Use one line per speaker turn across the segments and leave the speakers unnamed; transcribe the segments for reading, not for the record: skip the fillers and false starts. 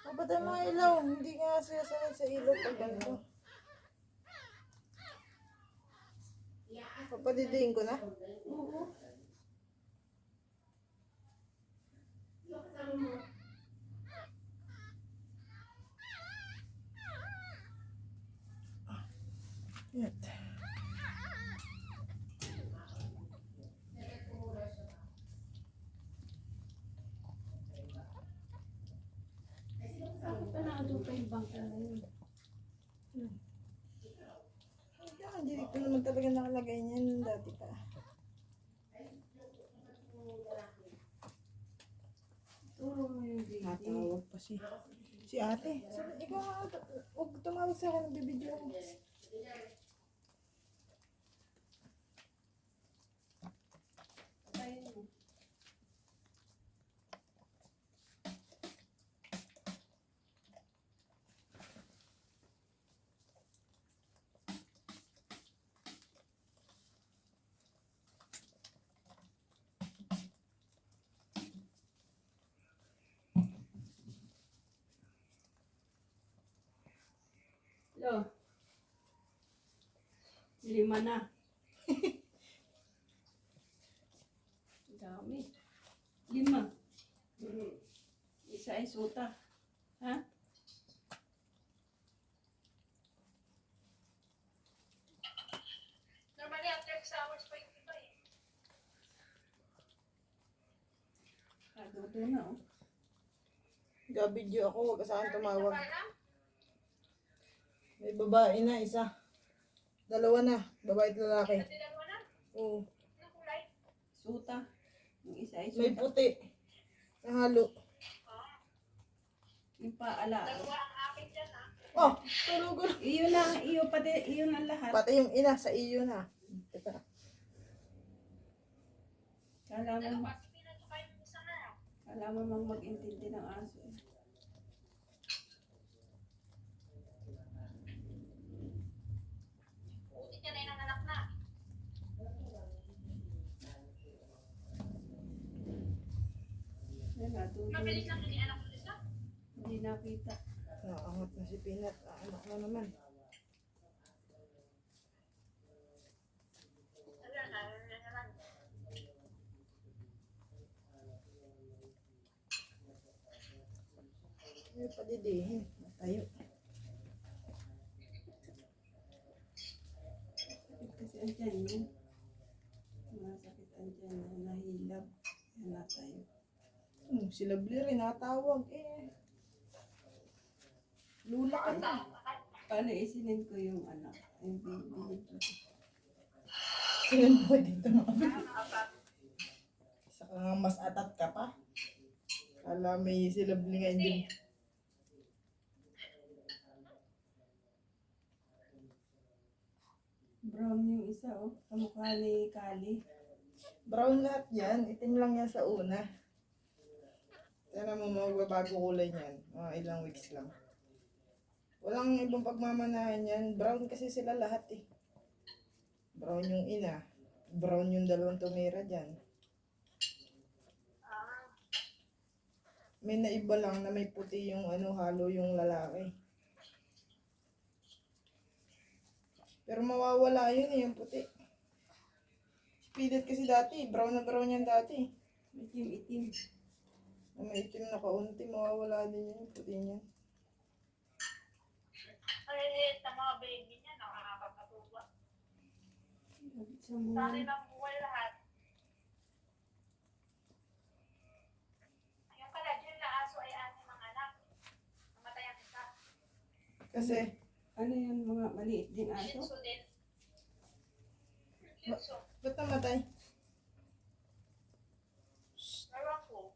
Kapatay mga ilaw, hindi nga siya sanay sa ilaw pag ganito. Papadidiin ko na?
Oo.
Yan.
Bakit pa nakatupa yung bangka na yun?
Hindi ko naman talaga nakalagay niyan dati pa.
Turo mo yung baby.
Natawag pa si ate. Sabi, ikaw nga, huwag tumawag sa akin, nagbibideo ko.
Patayin mo. Lo. 5 na. Dami. 5. Isa ay suta. Ha?
Normally, after 6 hours pa yung iba eh.
Kadudo na oh.
Gabidyo ako, huwag ka sa akin tumawag.
Parang,
May babae na, isa. 2 na, babae at lalaki.
natilan mo na?
Oo.
Anong kulay?
Suta. Yung isa ay
May
suta.
puti. Nahalo.
Yung paala.
Dalawa ang akin dyan ha.
Oh, tulog na.
Iyo na, iyo pati, iyo na lahat.
Pati yung ina sa iyo na. Teka.
Kala mo,
Dalawa, si Pina tsaka yung isa na.
kala mo mang mag-intindi ng aso.
Ulit niya na yung anak na.
Yan, natuloy.
Mabilis lang yung anak mo isa.
Hindi nakita.
Nakaangat na si Pinat. Anak na naman.
Ayan, naman.
Ay, padidihin. Matayo.
Sakit kasi ang tiyan yun. Masakit ang tiyan niya, nahilab. Yan na tayo.
Si Lovely rin natawag eh. Lula ka na.
Paano isinin ko yung anak? Yung binigyan ko.
Sinan mo dito mga Saka nga mas atat ka pa. Kala may si Lovely nga hindi.
Brown yung isa oh. Kamukha ni Kali.
Brown lahat yan. Itim lang yan sa una. Sana mo magbabago kulay niyan. Mga ilang weeks lang. Walang ibang pagmamanahan yan. Brown kasi sila lahat eh. Brown yung ina. Brown yung 2 tumira dyan. May naiba lang na may puti yung halo yung lalaki. Pero mawawala yun eh, yung puti. Pilit kasi dati, brown na brown yan dati.
Itim-itim.
Na may itim na kaunti, mawawala din yung puti niya.
Ang liliit na mga baby niya, nakakapatuwa.
Sa mga
Sa akin ang buhay lahat. Yung pala, dyan na aso ay ating mga anak. Namatay ang isa.
Kasi,
ano yung mga maliit ding aso?
Shih Tzu din. Shih Tzu.
ba't namatay?
Ewan ko.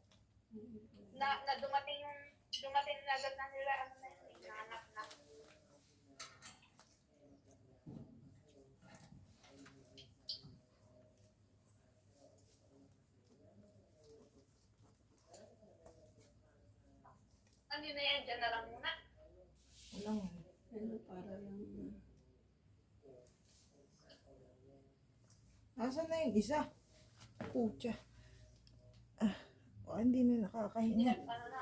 Na dumating na agad na nila, ano na yun, inaanap na. Ano na yan, dyan na lang muna.
Walang.
Ano para yung...
Asan na yung isa? Pucha. Hindi na
Hindi
nakakahinga.
ano na.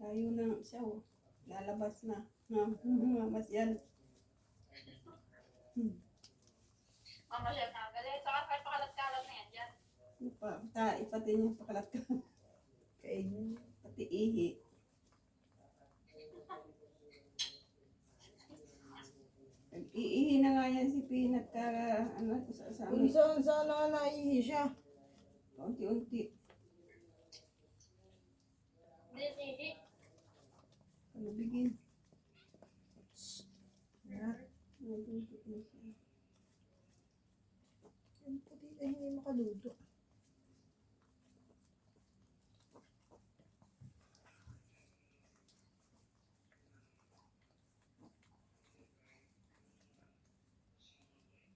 Layo na siya, oh. Lalabas na. Mas yan.
Mama siya na. Galing. Saka kahit pakalat-kalat na yan dyan.
Pati niya pakalat ka.
Kainin.
Pati ihi. Iihi na nga yan si Peanut ano, sa
Kung saan sana naihi siya.
unti-unti.
Hindi.
Palubigin.
Yan.
Nagduduk na siya.
Yung puti ay hindi makaluto.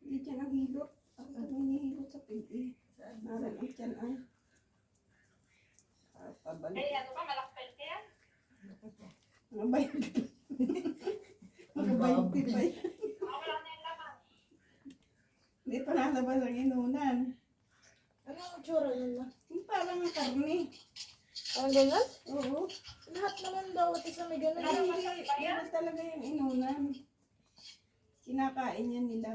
Hindi siya naghilot. Ako ito hinihilot sa pig. Naran ang tiyan ay. Pabalik.
Eh, ano ba? Malakpel ka yan?
Mga bayad. Mga bayad tipay.
Baka wala na yung laman.
Hindi pa nalabas ang inunan.
Ano ang tsura nun na?
Yung parang ang karne.
Parang ganun?
Oo.
Lahat naman daw at isa may ganun.
Hindi, yan talaga yung inunan. Kinakain yan nila.